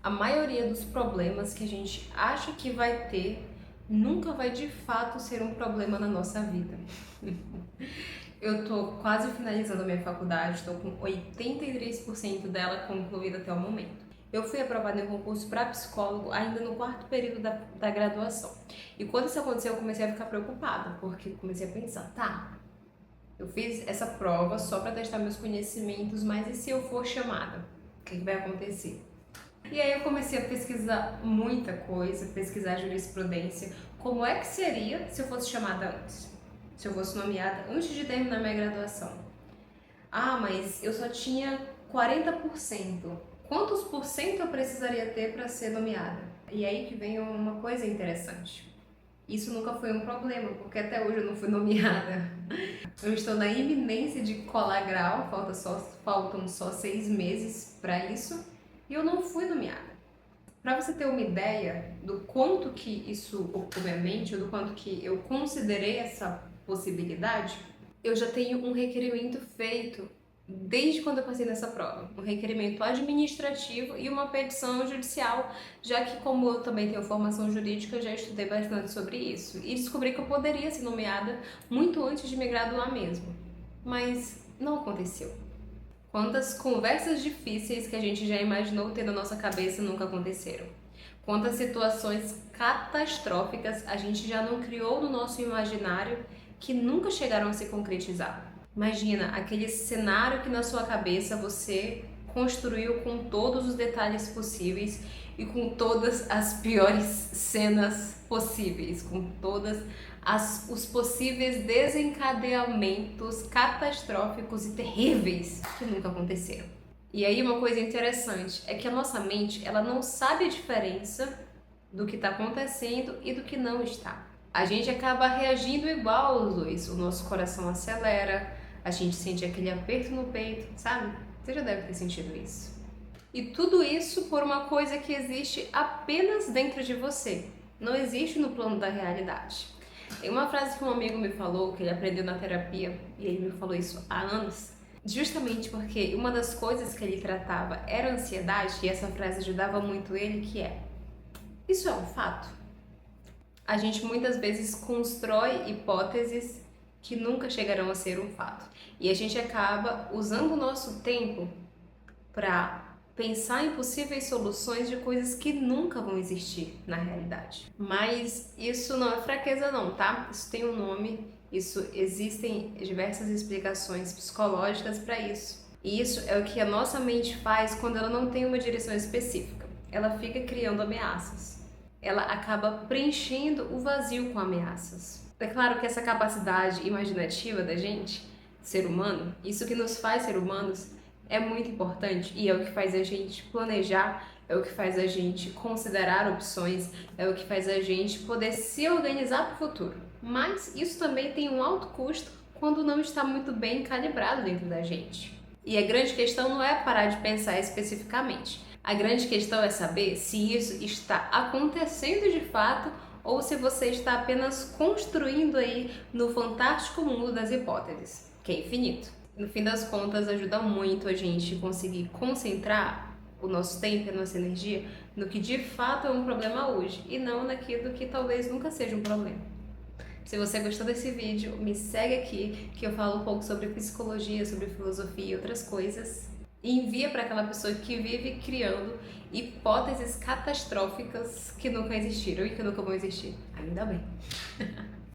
A maioria dos problemas que a gente acha que vai ter nunca vai de fato ser um problema na nossa vida. Eu tô quase finalizando a minha faculdade, estou com 83% dela concluída até o momento. Eu fui aprovada em um concurso para psicólogo ainda no quarto período da graduação. E quando isso aconteceu, eu comecei a ficar preocupada, porque comecei a pensar, tá, eu fiz essa prova só para testar meus conhecimentos, mas e se eu for chamada? O que vai acontecer? E aí eu comecei a pesquisar muita coisa, pesquisar jurisprudência, como é que seria se eu fosse chamada antes, se eu fosse nomeada antes de terminar minha graduação. Ah, mas eu só tinha 40%. Quantos por cento eu precisaria ter para ser nomeada? E aí que vem uma coisa interessante. Isso nunca foi um problema, porque até hoje eu não fui nomeada. Eu estou na iminência de colar grau, faltam só 6 meses para isso, e eu não fui nomeada. Para você ter uma ideia do quanto que isso ocupou minha mente, ou do quanto que eu considerei essa possibilidade, eu já tenho um requerimento feito desde quando eu passei nessa prova. Um requerimento administrativo e uma petição judicial, já que como eu também tenho formação jurídica, eu já estudei bastante sobre isso. E descobri que eu poderia ser nomeada muito antes de me graduar mesmo. Mas não aconteceu. Quantas conversas difíceis que a gente já imaginou ter na nossa cabeça nunca aconteceram? Quantas situações catastróficas a gente já não criou no nosso imaginário que nunca chegaram a se concretizar? Imagina aquele cenário que na sua cabeça você construiu com todos os detalhes possíveis e com todas as piores cenas possíveis, com todas os possíveis desencadeamentos catastróficos e terríveis que nunca aconteceram. E aí uma coisa interessante é que a nossa mente, ela não sabe a diferença do que está acontecendo e do que não está. A gente acaba reagindo igual aos dois, o nosso coração acelera, a gente sente aquele aperto no peito, sabe? Você já deve ter sentido isso. E tudo isso por uma coisa que existe apenas dentro de você, não existe no plano da realidade. Tem uma frase que um amigo me falou, que ele aprendeu na terapia, e ele me falou isso há anos, justamente porque uma das coisas que ele tratava era a ansiedade, e essa frase ajudava muito ele, que é: isso é um fato? A gente muitas vezes constrói hipóteses que nunca chegarão a ser um fato. E a gente acaba usando o nosso tempo para pensar em possíveis soluções de coisas que nunca vão existir na realidade. Mas isso não é fraqueza não, tá? Isso tem um nome, existem diversas explicações psicológicas para isso. E isso é o que a nossa mente faz quando ela não tem uma direção específica. Ela fica criando ameaças. Ela acaba preenchendo o vazio com ameaças. É claro que essa capacidade imaginativa da gente, ser humano, isso que nos faz ser humanos, é muito importante e é o que faz a gente planejar, é o que faz a gente considerar opções, é o que faz a gente poder se organizar para o futuro. Mas isso também tem um alto custo quando não está muito bem calibrado dentro da gente. E a grande questão não é parar de pensar especificamente. A grande questão é saber se isso está acontecendo de fato ou se você está apenas construindo aí no fantástico mundo das hipóteses, que é infinito. No fim das contas, ajuda muito a gente conseguir concentrar o nosso tempo e a nossa energia no que de fato é um problema hoje e não naquilo que talvez nunca seja um problema. Se você gostou desse vídeo, me segue aqui que eu falo um pouco sobre psicologia, sobre filosofia e outras coisas. E envia para aquela pessoa que vive criando hipóteses catastróficas que nunca existiram e que nunca vão existir. Ainda bem.